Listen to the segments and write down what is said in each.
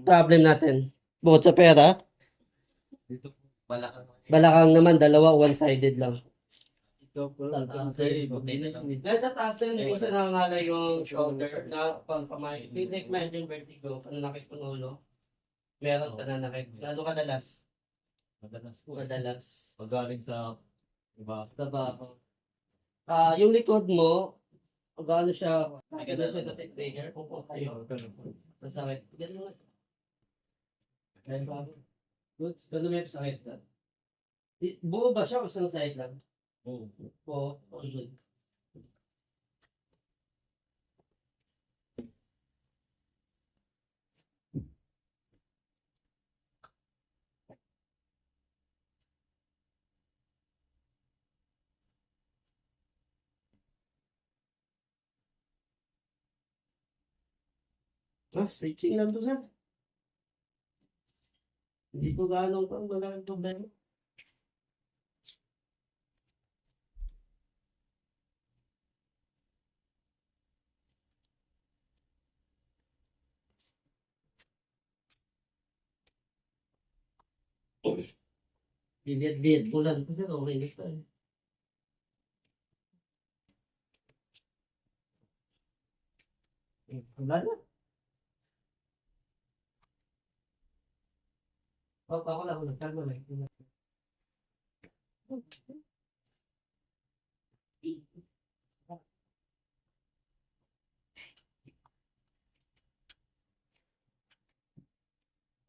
problem natin? Bukod sa pera, Dito po, balakang. balakang naman, dalawa, one-sided lang. Ito po, Dahil sa taas na yun, isa nangangalay yung shoulder na pangkamay. Like imagine vertigo, pananakit ng ulo. Meron pananakit. Ano kadalas? madalas po. Madalas. Magaling sa iba. Trabaho. Yung likod mo, gaano siya, ganun siya natin trigger, kung kayo, masakit. Ganun mas. Good. Ganun may sakit na. Buo ba siya o isang side lang? Oo. Oo. Good. Stretching lang to sa. Hindi ko gaano pang malaking problema. Liit-liit ko lang kasi okay na to eh. Wala na. Ako lang, nagkalma lang.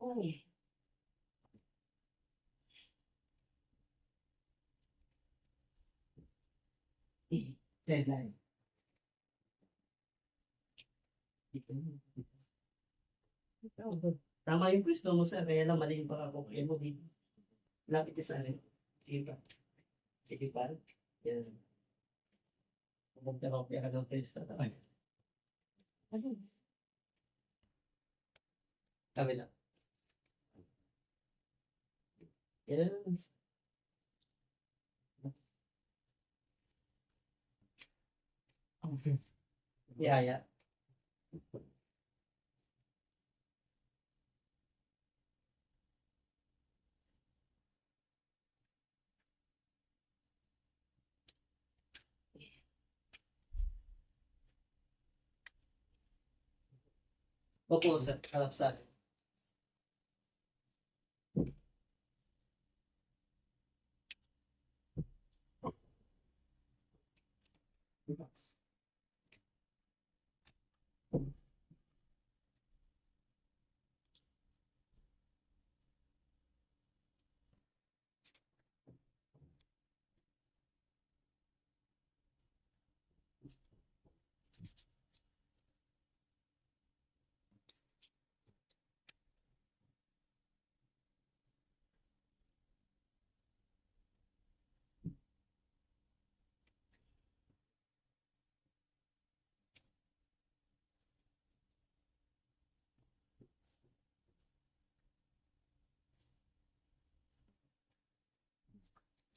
Ay. Deadline. Tama yung pwesto mo sir, kaya lang mali yung pakakukuya mo dito. Lapit ka sa akin. Sige pa. Sige pa. Yan. Magkakopya ka ng pwesto. Ano? Kami lang. Yan. Okay. Yeah, yeah. Opo sir, harap sa akin.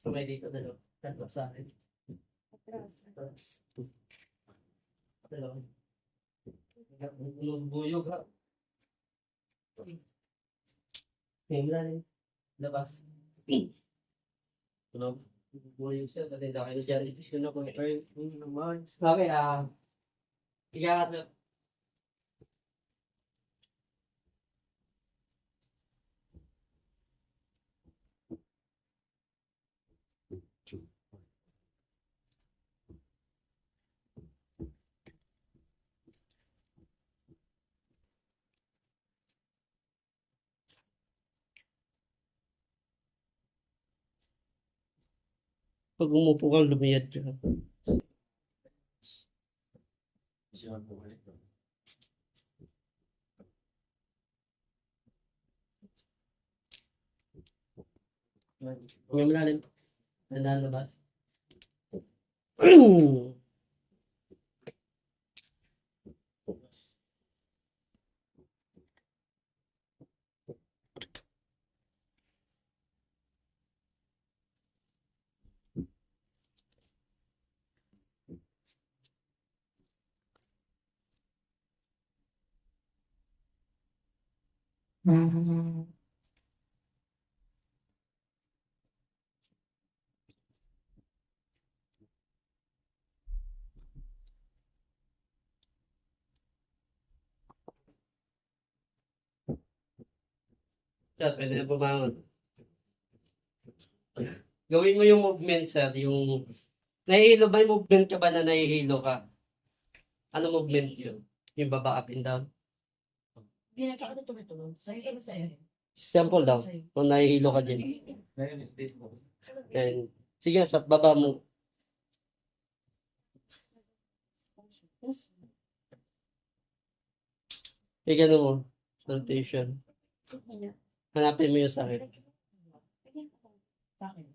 Tumay dito dalawa. Tatlo sa akin. Atras. Atras. Dalawa. Buyog ha. Tingnan rin. Labas. Tunog. Buyog siya. Kasi dahil dyan. Ipis ko na kung ito naman. Okay, higa ka sir. Pag umupo ka, lumiyad ka. Siya po ulit. Ngayon mo natin. Tandaan labas. Sir, pwede na bumangon. Gawin mo yung movement, sir. Yung nahihilo ba yung movement ka ba na nahihilo ka? Ano movement yun? Yung baba, up and down? Ginagawa ko tumitulog. Sa'yo, sa'yo. Sample daw. Kung nahihilo ka dyan. Ngayon, hindi mo. And, sige, sa baba mo. Eh, gano'n mo. Rotation. Hanapin mo yung sakit. Bakit?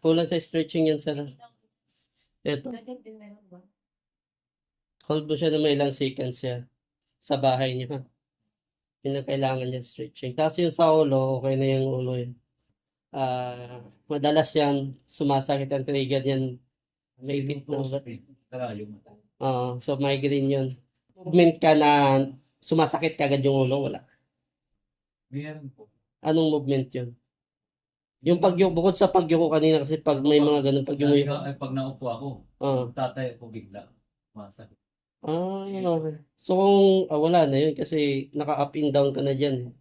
Kulang sa stretching yan, sir. Ito. Ganyan din meron ba? Hold mo siya na may ilang seconds siya. Sa bahay niyo, ha? Yun ang kailangan niya stretching. Tapos yung sa ulo, okay na yung ulo yun. Madalas yan, sumasakit ang trigger yan. May bit na ugat. Kalayo mo. So migraine yun. Movement ka na sumasakit kagad yung ulo, wala. Meron po. Anong movement yun? Yung pagyuko, bukod sa pagyuko kanina kasi pag may mga ganun pagyuko. Ay, pag naupo ako, Ah. tatayo ko bigla. Masakit. Okay. So kung wala na yun kasi naka-up and down ka na dyan.